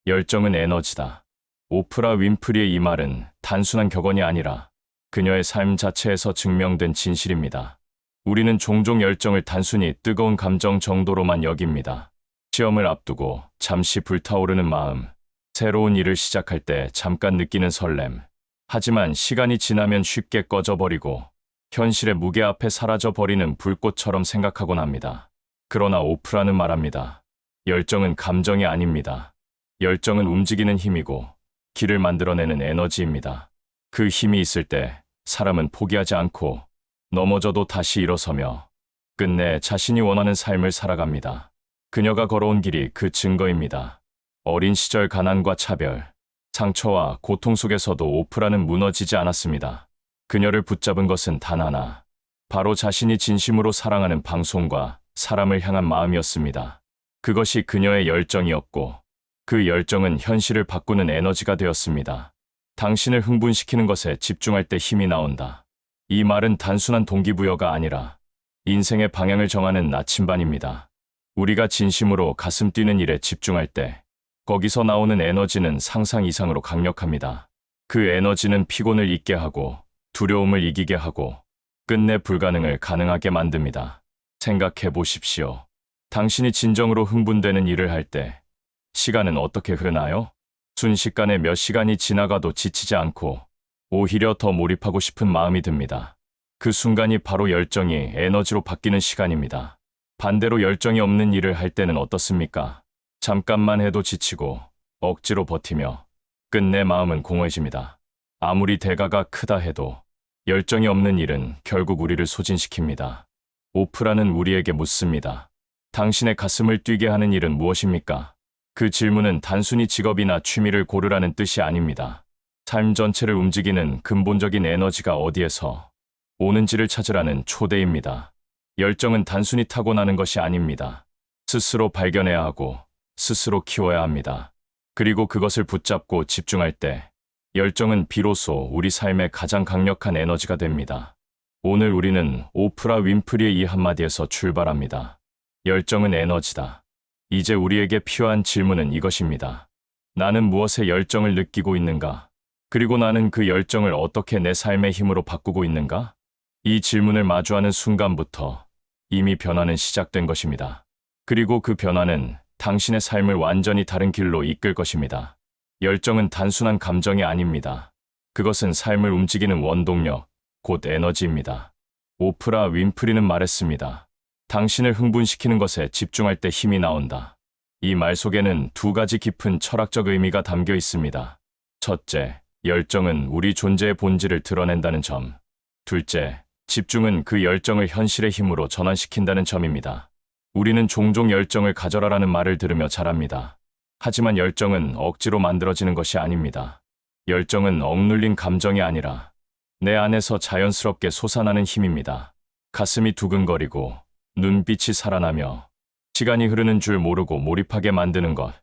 열정은 에너지다. 오프라 윈프리의 이 말은 단순한 격언이 아니라 그녀의 삶 자체에서 증명된 진실입니다. 우리는 종종 열정을 단순히 뜨거운 감정 정도로만 여깁니다. 시험을 앞두고 잠시 불타오르는 마음, 새로운 일을 시작할 때 잠깐 느끼는 설렘. 하지만 시간이 지나면 쉽게 꺼져버리고 현실의 무게 앞에 사라져버리는 불꽃처럼 생각하곤 합니다. 그러나 오프라는 말합니다. 열정은 감정이 아닙니다. 열정은 움직이는 힘이고 길을 만들어내는 에너지입니다. 그 힘이 있을 때 사람은 포기하지 않고 넘어져도 다시 일어서며 끝내 자신이 원하는 삶을 살아갑니다. 그녀가 걸어온 길이 그 증거입니다. 어린 시절 가난과 차별, 상처와 고통 속에서도 오프라는 무너지지 않았습니다. 그녀를 붙잡은 것은 단 하나, 바로 자신이 진심으로 사랑하는 방송과 사람을 향한 마음이었습니다. 그것이 그녀의 열정이었고 그 열정은 현실을 바꾸는 에너지가 되었습니다. 당신을 흥분시키는 것에 집중할 때 힘이 나온다. 이 말은 단순한 동기부여가 아니라 인생의 방향을 정하는 나침반입니다. 우리가 진심으로 가슴 뛰는 일에 집중할 때 거기서 나오는 에너지는 상상 이상으로 강력합니다. 그 에너지는 피곤을 잊게 하고 두려움을 이기게 하고 끝내 불가능을 가능하게 만듭니다. 생각해 보십시오. 당신이 진정으로 흥분되는 일을 할 때 시간은 어떻게 흐르나요? 순식간에 몇 시간이 지나가도 지치지 않고 오히려 더 몰입하고 싶은 마음이 듭니다. 그 순간이 바로 열정이 에너지로 바뀌는 시간입니다. 반대로 열정이 없는 일을 할 때는 어떻습니까? 잠깐만 해도 지치고 억지로 버티며 끝내 마음은 공허해집니다. 아무리 대가가 크다 해도 열정이 없는 일은 결국 우리를 소진시킵니다. 오프라는 우리에게 묻습니다. 당신의 가슴을 뛰게 하는 일은 무엇입니까? 그 질문은 단순히 직업이나 취미를 고르라는 뜻이 아닙니다. 삶 전체를 움직이는 근본적인 에너지가 어디에서 오는지를 찾으라는 초대입니다. 열정은 단순히 타고나는 것이 아닙니다. 스스로 발견해야 하고 스스로 키워야 합니다. 그리고 그것을 붙잡고 집중할 때 열정은 비로소 우리 삶의 가장 강력한 에너지가 됩니다. 오늘 우리는 오프라 윈프리의 이 한마디에서 출발합니다. 열정은 에너지다. 이제 우리에게 필요한 질문은 이것입니다. 나는 무엇에 열정을 느끼고 있는가? 그리고 나는 그 열정을 어떻게 내 삶의 힘으로 바꾸고 있는가? 이 질문을 마주하는 순간부터 이미 변화는 시작된 것입니다. 그리고 그 변화는 당신의 삶을 완전히 다른 길로 이끌 것입니다. 열정은 단순한 감정이 아닙니다. 그것은 삶을 움직이는 원동력, 곧 에너지입니다. 오프라 윈프리는 말했습니다. 당신을 흥분시키는 것에 집중할 때 힘이 나온다. 이 말 속에는 두 가지 깊은 철학적 의미가 담겨 있습니다. 첫째, 열정은 우리 존재의 본질을 드러낸다는 점. 둘째, 집중은 그 열정을 현실의 힘으로 전환시킨다는 점입니다. 우리는 종종 열정을 가져라라는 말을 들으며 자랍니다. 하지만 열정은 억지로 만들어지는 것이 아닙니다. 열정은 억눌린 감정이 아니라 내 안에서 자연스럽게 솟아나는 힘입니다. 가슴이 두근거리고 눈빛이 살아나며 시간이 흐르는 줄 모르고 몰입하게 만드는 것.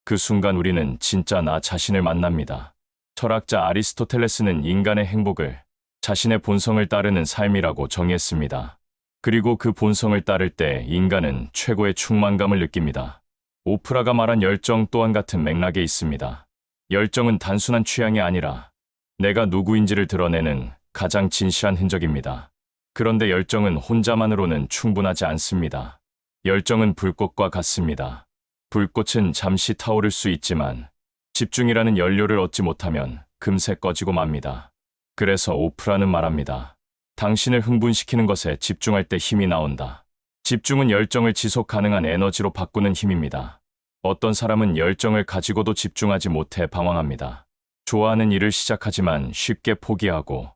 그 순간 우리는 진짜 나 자신을 만납니다. 철학자 아리스토텔레스는 인간의 행복을 자신의 본성을 따르는 삶이라고 정의했습니다. 그리고 그 본성을 따를 때 인간은 최고의 충만감을 느낍니다. 오프라가 말한 열정 또한 같은 맥락에 있습니다. 열정은 단순한 취향이 아니라 내가 누구인지를 드러내는 가장 진실한 흔적입니다. 그런데 열정은 혼자만으로는 충분하지 않습니다. 열정은 불꽃과 같습니다. 불꽃은 잠시 타오를 수 있지만 집중이라는 연료를 얻지 못하면 금세 꺼지고 맙니다. 그래서 오프라는 말합니다. 당신을 흥분시키는 것에 집중할 때 힘이 나온다. 집중은 열정을 지속 가능한 에너지로 바꾸는 힘입니다. 어떤 사람은 열정을 가지고도 집중하지 못해 방황합니다. 좋아하는 일을 시작하지만 쉽게 포기하고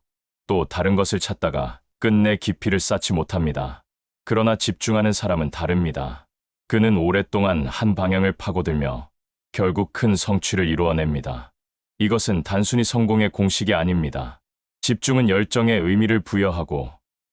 또 다른 것을 찾다가 끝내 깊이를 쌓지 못합니다. 그러나 집중하는 사람은 다릅니다. 그는 오랫동안 한 방향을 파고들며 결국 큰 성취를 이루어냅니다. 이것은 단순히 성공의 공식이 아닙니다. 집중은 열정에 의미를 부여하고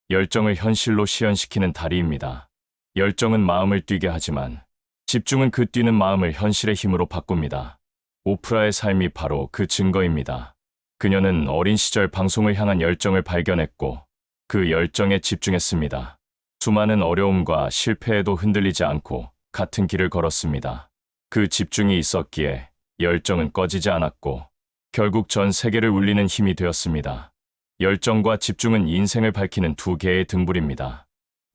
열정을 현실로 실현시키는 다리입니다. 열정은 마음을 뛰게 하지만 집중은 그 뛰는 마음을 현실의 힘으로 바꿉니다. 오프라의 삶이 바로 그 증거입니다. 그녀는 어린 시절 방송을 향한 열정을 발견했고 그 열정에 집중했습니다. 수많은 어려움과 실패에도 흔들리지 않고 같은 길을 걸었습니다. 그 집중이 있었기에 열정은 꺼지지 않았고 결국 전 세계를 울리는 힘이 되었습니다. 열정과 집중은 인생을 밝히는 두 개의 등불입니다.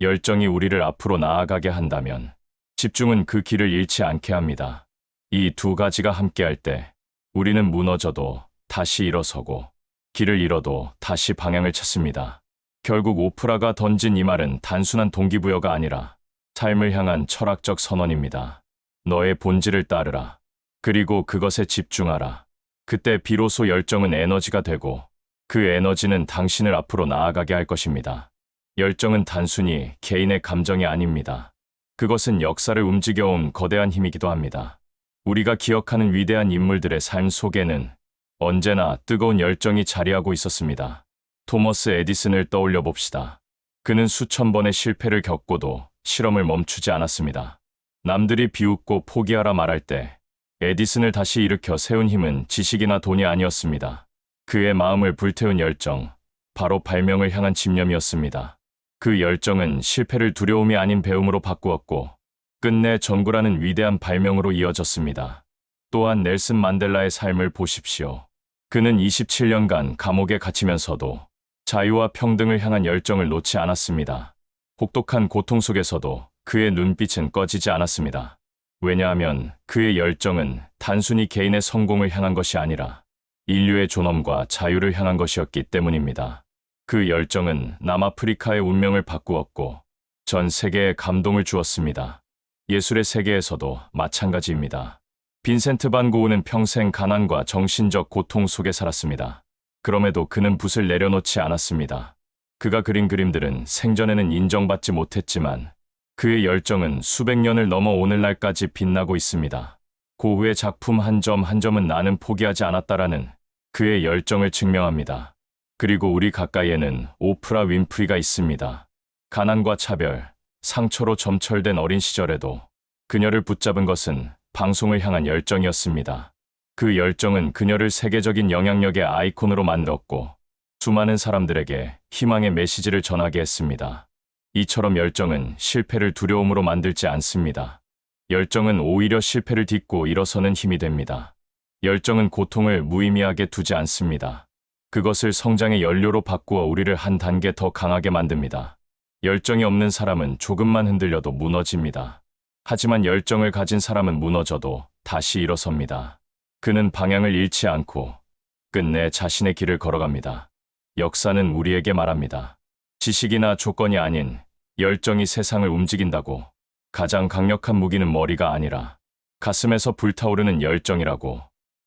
열정이 우리를 앞으로 나아가게 한다면 집중은 그 길을 잃지 않게 합니다. 이 두 가지가 함께할 때 우리는 무너져도 다시 일어서고 길을 잃어도 다시 방향을 찾습니다. 결국 오프라가 던진 이 말은 단순한 동기부여가 아니라 삶을 향한 철학적 선언입니다. 너의 본질을 따르라. 그리고 그것에 집중하라. 그때 비로소 열정은 에너지가 되고 그 에너지는 당신을 앞으로 나아가게 할 것입니다. 열정은 단순히 개인의 감정이 아닙니다. 그것은 역사를 움직여온 거대한 힘이기도 합니다. 우리가 기억하는 위대한 인물들의 삶 속에는 언제나 뜨거운 열정이 자리하고 있었습니다. 토머스 에디슨을 떠올려 봅시다. 그는 수천 번의 실패를 겪고도 실험을 멈추지 않았습니다. 남들이 비웃고 포기하라 말할 때 에디슨을 다시 일으켜 세운 힘은 지식이나 돈이 아니었습니다. 그의 마음을 불태운 열정, 바로 발명을 향한 집념이었습니다. 그 열정은 실패를 두려움이 아닌 배움으로 바꾸었고 끝내 전구라는 위대한 발명으로 이어졌습니다. 또한 넬슨 만델라의 삶을 보십시오. 그는 27년간 감옥에 갇히면서도 자유와 평등을 향한 열정을 놓지 않았습니다. 혹독한 고통 속에서도 그의 눈빛은 꺼지지 않았습니다. 왜냐하면 그의 열정은 단순히 개인의 성공을 향한 것이 아니라 인류의 존엄과 자유를 향한 것이었기 때문입니다. 그 열정은 남아프리카의 운명을 바꾸었고 전 세계에 감동을 주었습니다. 예술의 세계에서도 마찬가지입니다. 빈센트 반 고흐는 평생 가난과 정신적 고통 속에 살았습니다. 그럼에도 그는 붓을 내려놓지 않았습니다. 그가 그린 그림들은 생전에는 인정받지 못했지만 그의 열정은 수백 년을 넘어 오늘날까지 빛나고 있습니다. 고흐의 작품 한 점 한 점은 나는 포기하지 않았다라는 그의 열정을 증명합니다. 그리고 우리 가까이에는 오프라 윈프리가 있습니다. 가난과 차별, 상처로 점철된 어린 시절에도 그녀를 붙잡은 것은 방송을 향한 열정이었습니다. 그 열정은 그녀를 세계적인 영향력의 아이콘으로 만들었고 수많은 사람들에게 희망의 메시지를 전하게 했습니다. 이처럼 열정은 실패를 두려움으로 만들지 않습니다. 열정은 오히려 실패를 딛고 일어서는 힘이 됩니다. 열정은 고통을 무의미하게 두지 않습니다. 그것을 성장의 연료로 바꾸어 우리를 한 단계 더 강하게 만듭니다. 열정이 없는 사람은 조금만 흔들려도 무너집니다. 하지만 열정을 가진 사람은 무너져도 다시 일어섭니다. 그는 방향을 잃지 않고 끝내 자신의 길을 걸어갑니다. 역사는 우리에게 말합니다. 지식이나 조건이 아닌 열정이 세상을 움직인다고. 가장 강력한 무기는 머리가 아니라 가슴에서 불타오르는 열정이라고.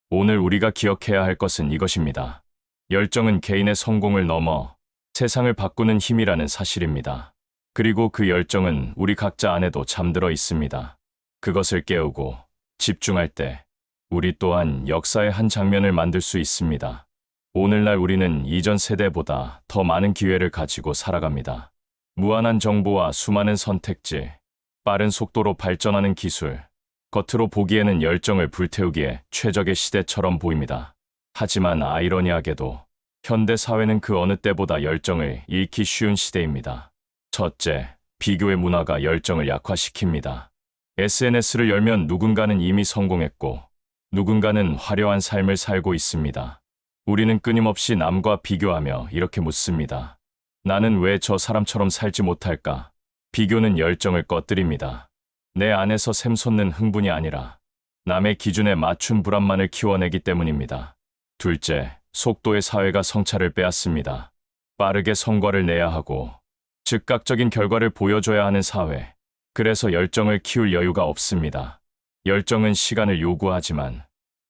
오늘 우리가 기억해야 할 것은 이것입니다. 열정은 개인의 성공을 넘어 세상을 바꾸는 힘이라는 사실입니다. 그리고 그 열정은 우리 각자 안에도 잠들어 있습니다. 그것을 깨우고 집중할 때 우리 또한 역사의 한 장면을 만들 수 있습니다. 오늘날 우리는 이전 세대보다 더 많은 기회를 가지고 살아갑니다. 무한한 정보와 수많은 선택지, 빠른 속도로 발전하는 기술, 겉으로 보기에는 열정을 불태우기에 최적의 시대처럼 보입니다. 하지만 아이러니하게도 현대 사회는 그 어느 때보다 열정을 잃기 쉬운 시대입니다. 첫째, 비교의 문화가 열정을 약화시킵니다. SNS를 열면 누군가는 이미 성공했고 누군가는 화려한 삶을 살고 있습니다. 우리는 끊임없이 남과 비교하며 이렇게 묻습니다. 나는 왜 저 사람처럼 살지 못할까? 비교는 열정을 꺼뜨립니다. 내 안에서 샘솟는 흥분이 아니라 남의 기준에 맞춘 불안만을 키워내기 때문입니다. 둘째, 속도의 사회가 성찰을 빼앗습니다. 빠르게 성과를 내야 하고 즉각적인 결과를 보여줘야 하는 사회. 그래서 열정을 키울 여유가 없습니다. 열정은 시간을 요구하지만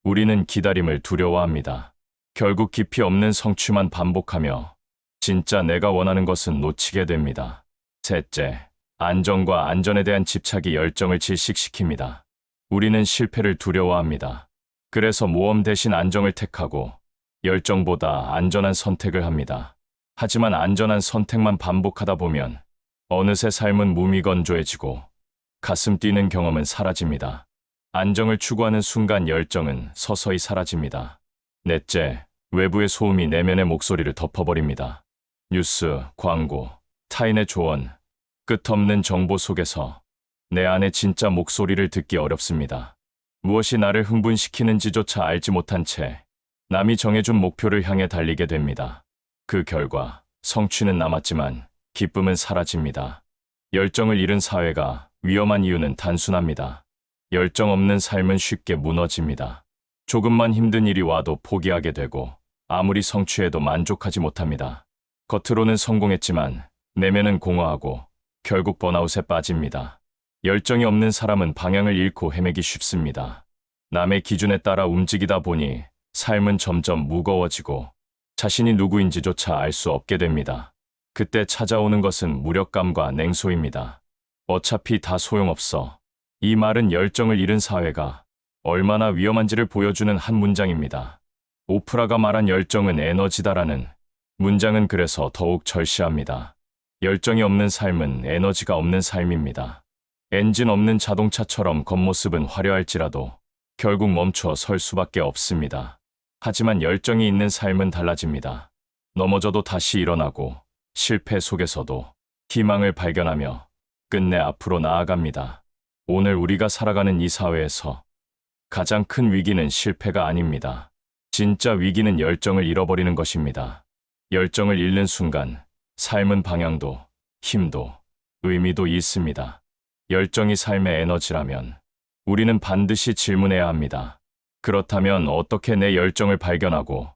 우리는 기다림을 두려워합니다. 결국 깊이 없는 성취만 반복하며 진짜 내가 원하는 것은 놓치게 됩니다. 셋째, 안정과 안전에 대한 집착이 열정을 질식시킵니다. 우리는 실패를 두려워합니다. 그래서 모험 대신 안정을 택하고 열정보다 안전한 선택을 합니다. 하지만 안전한 선택만 반복하다 보면 어느새 삶은 무미건조해지고 가슴 뛰는 경험은 사라집니다. 안정을 추구하는 순간 열정은 서서히 사라집니다. 넷째, 외부의 소음이 내면의 목소리를 덮어버립니다. 뉴스, 광고, 타인의 조언, 끝없는 정보 속에서 내 안의 진짜 목소리를 듣기 어렵습니다. 무엇이 나를 흥분시키는지조차 알지 못한 채 남이 정해준 목표를 향해 달리게 됩니다. 그 결과 성취는 남았지만 기쁨은 사라집니다. 열정을 잃은 사회가 위험한 이유는 단순합니다. 열정 없는 삶은 쉽게 무너집니다. 조금만 힘든 일이 와도 포기하게 되고 아무리 성취해도 만족하지 못합니다. 겉으로는 성공했지만 내면은 공허하고 결국 번아웃에 빠집니다. 열정이 없는 사람은 방향을 잃고 헤매기 쉽습니다. 남의 기준에 따라 움직이다 보니 삶은 점점 무거워지고 자신이 누구인지조차 알 수 없게 됩니다. 그때 찾아오는 것은 무력감과 냉소입니다. 어차피 다 소용없어. 이 말은 열정을 잃은 사회가 얼마나 위험한지를 보여주는 한 문장입니다. 오프라가 말한 열정은 에너지다라는 문장은 그래서 더욱 절실합니다. 열정이 없는 삶은 에너지가 없는 삶입니다. 엔진 없는 자동차처럼 겉모습은 화려할지라도 결국 멈춰 설 수밖에 없습니다. 하지만 열정이 있는 삶은 달라집니다. 넘어져도 다시 일어나고 실패 속에서도 희망을 발견하며 끝내 앞으로 나아갑니다. 오늘 우리가 살아가는 이 사회에서 가장 큰 위기는 실패가 아닙니다. 진짜 위기는 열정을 잃어버리는 것입니다. 열정을 잃는 순간 삶은 방향도 힘도 의미도 잃습니다. 열정이 삶의 에너지라면 우리는 반드시 질문해야 합니다. 그렇다면 어떻게 내 열정을 발견하고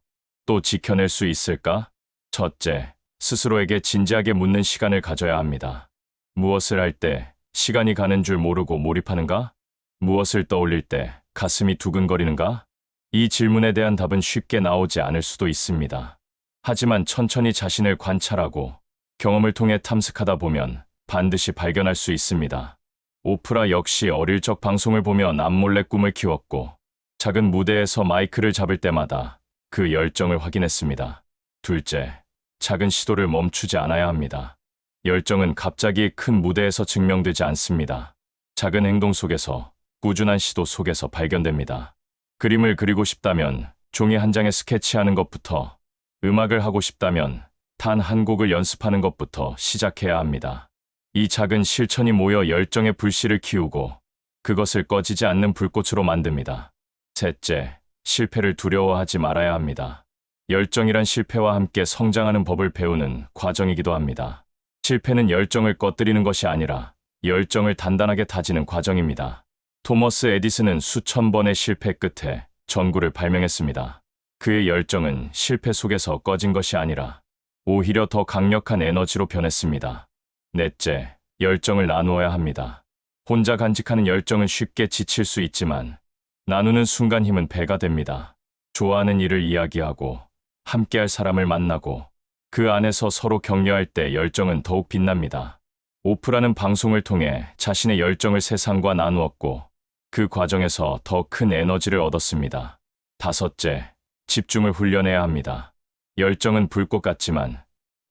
또 지켜낼 수 있을까? 첫째, 스스로에게 진지하게 묻는 시간을 가져야 합니다. 무엇을 할 때 시간이 가는 줄 모르고 몰입하는가? 무엇을 떠올릴 때 가슴이 두근거리는가? 이 질문에 대한 답은 쉽게 나오지 않을 수도 있습니다. 하지만 천천히 자신을 관찰하고 경험을 통해 탐색하다 보면 반드시 발견할 수 있습니다. 오프라 역시 어릴 적 방송을 보며 남몰래 꿈을 키웠고 작은 무대에서 마이크를 잡을 때마다 그 열정을 확인했습니다. 둘째, 작은 시도를 멈추지 않아야 합니다. 열정은 갑자기 큰 무대에서 증명되지 않습니다. 작은 행동 속에서, 꾸준한 시도 속에서 발견됩니다. 그림을 그리고 싶다면 종이 한 장에 스케치하는 것부터, 음악을 하고 싶다면 단 한 곡을 연습하는 것부터 시작해야 합니다. 이 작은 실천이 모여 열정의 불씨를 키우고 그것을 꺼지지 않는 불꽃으로 만듭니다. 셋째, 실패를 두려워하지 말아야 합니다. 열정이란 실패와 함께 성장하는 법을 배우는 과정이기도 합니다. 실패는 열정을 꺼뜨리는 것이 아니라 열정을 단단하게 다지는 과정입니다. 토머스 에디슨은 수천 번의 실패 끝에 전구를 발명했습니다. 그의 열정은 실패 속에서 꺼진 것이 아니라 오히려 더 강력한 에너지로 변했습니다. 넷째, 열정을 나누어야 합니다. 혼자 간직하는 열정은 쉽게 지칠 수 있지만 나누는 순간 힘은 배가 됩니다. 좋아하는 일을 이야기하고 함께할 사람을 만나고 그 안에서 서로 격려할 때 열정은 더욱 빛납니다. 오프라는 방송을 통해 자신의 열정을 세상과 나누었고 그 과정에서 더 큰 에너지를 얻었습니다. 다섯째, 집중을 훈련해야 합니다. 열정은 불꽃 같지만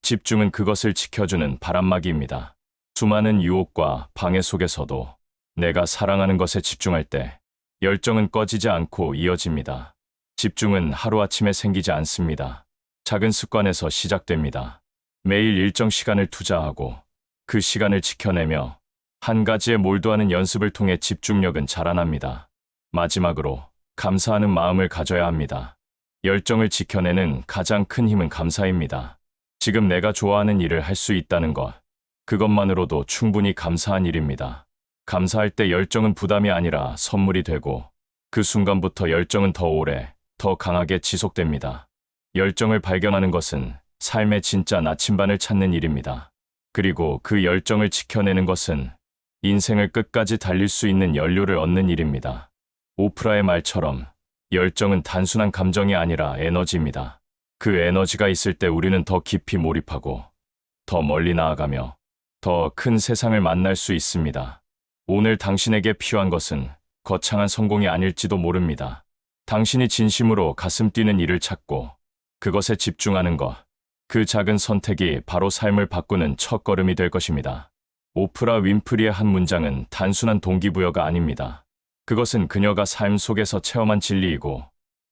집중은 그것을 지켜주는 바람막이입니다. 수많은 유혹과 방해 속에서도 내가 사랑하는 것에 집중할 때 열정은 꺼지지 않고 이어집니다. 집중은 하루아침에 생기지 않습니다. 작은 습관에서 시작됩니다. 매일 일정 시간을 투자하고 그 시간을 지켜내며 한 가지에 몰두하는 연습을 통해 집중력은 자라납니다. 마지막으로 감사하는 마음을 가져야 합니다. 열정을 지켜내는 가장 큰 힘은 감사입니다. 지금 내가 좋아하는 일을 할 수 있다는 것, 그것만으로도 충분히 감사한 일입니다. 감사할 때 열정은 부담이 아니라 선물이 되고 그 순간부터 열정은 더 오래, 더 강하게 지속됩니다. 열정을 발견하는 것은 삶의 진짜 나침반을 찾는 일입니다. 그리고 그 열정을 지켜내는 것은 인생을 끝까지 달릴 수 있는 연료를 얻는 일입니다. 오프라의 말처럼 열정은 단순한 감정이 아니라 에너지입니다. 그 에너지가 있을 때 우리는 더 깊이 몰입하고 더 멀리 나아가며 더 큰 세상을 만날 수 있습니다. 오늘 당신에게 필요한 것은 거창한 성공이 아닐지도 모릅니다. 당신이 진심으로 가슴 뛰는 일을 찾고 그것에 집중하는 것, 그 작은 선택이 바로 삶을 바꾸는 첫걸음이 될 것입니다. 오프라 윈프리의 한 문장은 단순한 동기부여가 아닙니다. 그것은 그녀가 삶 속에서 체험한 진리이고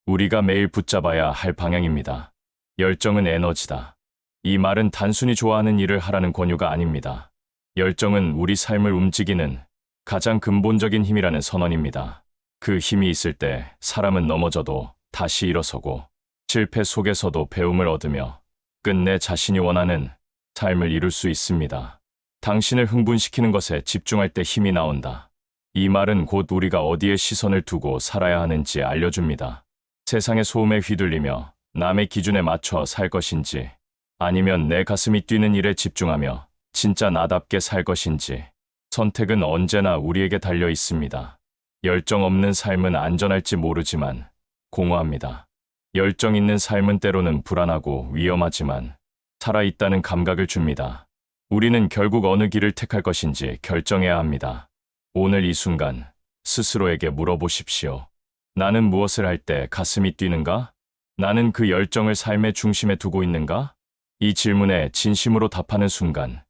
우리가 매일 붙잡아야 할 방향입니다. 열정은 에너지다. 이 말은 단순히 좋아하는 일을 하라는 권유가 아닙니다. 열정은 우리 삶을 움직이는 가장 근본적인 힘이라는 선언입니다. 그 힘이 있을 때 사람은 넘어져도 다시 일어서고 실패 속에서도 배움을 얻으며 끝내 자신이 원하는 삶을 이룰 수 있습니다. 당신을 흥분시키는 것에 집중할 때 힘이 나온다. 이 말은 곧 우리가 어디에 시선을 두고 살아야 하는지 알려줍니다. 세상의 소음에 휘둘리며 남의 기준에 맞춰 살 것인지, 아니면 내 가슴이 뛰는 일에 집중하며 진짜 나답게 살 것인지, 선택은 언제나 우리에게 달려 있습니다. 열정 없는 삶은 안전할지 모르지만 공허합니다. 열정 있는 삶은 때로는 불안하고 위험하지만 살아있다는 감각을 줍니다. 우리는 결국 어느 길을 택할 것인지 결정해야 합니다. 오늘 이 순간 스스로에게 물어보십시오. 나는 무엇을 할 때 가슴이 뛰는가? 나는 그 열정을 삶의 중심에 두고 있는가? 이 질문에 진심으로 답하는 순간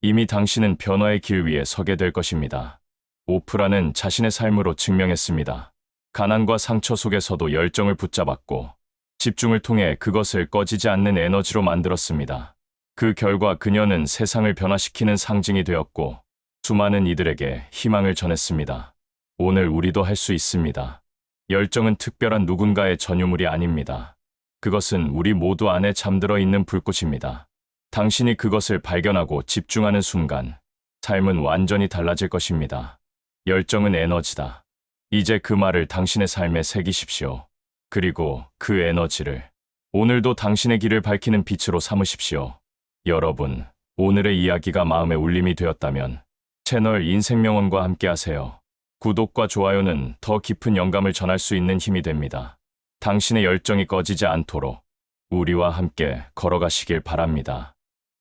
이미 당신은 변화의 길 위에 서게 될 것입니다. 오프라는 자신의 삶으로 증명했습니다. 가난과 상처 속에서도 열정을 붙잡았고 집중을 통해 그것을 꺼지지 않는 에너지로 만들었습니다. 그 결과 그녀는 세상을 변화시키는 상징이 되었고 수많은 이들에게 희망을 전했습니다. 오늘 우리도 할 수 있습니다. 열정은 특별한 누군가의 전유물이 아닙니다. 그것은 우리 모두 안에 잠들어 있는 불꽃입니다. 당신이 그것을 발견하고 집중하는 순간 삶은 완전히 달라질 것입니다. 열정은 에너지다. 이제 그 말을 당신의 삶에 새기십시오. 그리고 그 에너지를 오늘도 당신의 길을 밝히는 빛으로 삼으십시오. 여러분, 오늘의 이야기가 마음의 울림이 되었다면 채널 인생명언과 함께하세요. 구독과 좋아요는 더 깊은 영감을 전할 수 있는 힘이 됩니다. 당신의 열정이 꺼지지 않도록 우리와 함께 걸어가시길 바랍니다.